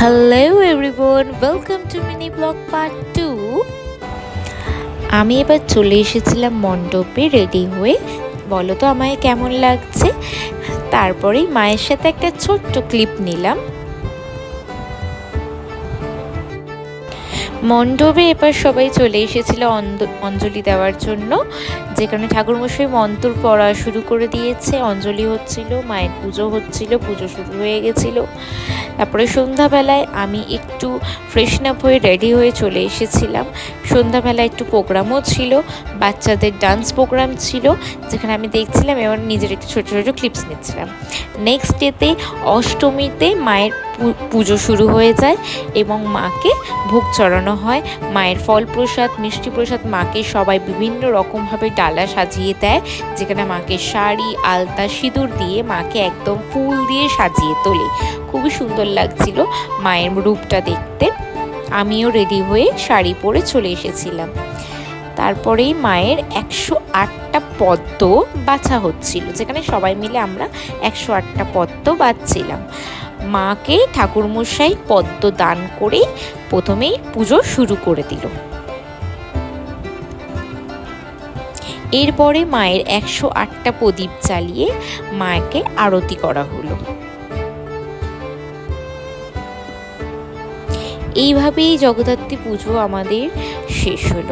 Hello everyone, welcome to mini blog part 2। আমি এবার চলে এসেছিলাম মণ্ডপে রেডি হয়ে। বলো তো আমায় কেমন লাগছে। তারপরেই মায়ের সাথে একটা ছোট্ট ক্লিপ নিলাম। মণ্ডপে এবার সবাই চলে এসেছিল অঞ্জলি দেওয়ার জন্য, যেখানে ঠাকুরমশাই মন্ত্র পড়া শুরু করে দিয়েছে। অঞ্জলি হচ্ছিল, মায়ের পুজো হচ্ছিল, পুজো শুরু হয়ে গেছিল। তারপরে সন্ধ্যাবেলায় আমি একটু ফ্রেশন আপ হয়ে রেডি হয়ে চলে এসেছিলাম। সন্ধ্যাবেলায় একটু প্রোগ্রামও ছিল, বাচ্চাদের ডান্স প্রোগ্রাম ছিল, যেখানে আমি দেখছিলাম এবং নিজের একটু ছোটো ছোটো ক্লিপস নিচ্ছিলাম। নেক্সট ডেতে অষ্টমীতে মায়ের পুজো শুরু হয়ে যায় এবং মাকে ভোগ চড়ানো হয়। মায়ের ফল প্রসাদ, মিষ্টি প্রসাদ মাকে সবাই বিভিন্ন রকমভাবে ডালা সাজিয়ে দেয়, যেখানে মাকে শাড়ি, আলতা, সিঁদুর দিয়ে মাকে একদম ফুল দিয়ে সাজিয়ে তোলে। খুবই সুন্দর লাগছিল মায়ের রূপটা দেখতে। আমিও রেডি হয়ে শাড়ি পরে চলে এসেছিলাম। তারপরেই মায়ের 108টা পদ্ম বাছা হচ্ছিল, যেখানে সবাই মিলে আমরা 108টা পদ্ম বাছছিলাম। মাকে ঠাকুরমশাই পদ্ম দান করে প্রথমেই পুজো শুরু করে দিল। এরপরে মায়ের 108টা প্রদীপ জ্বালিয়ে মাকে আরতি করা হলো। এইভাবেই জগদ্ধাত্রী পুজো আমাদের শেষ হলো।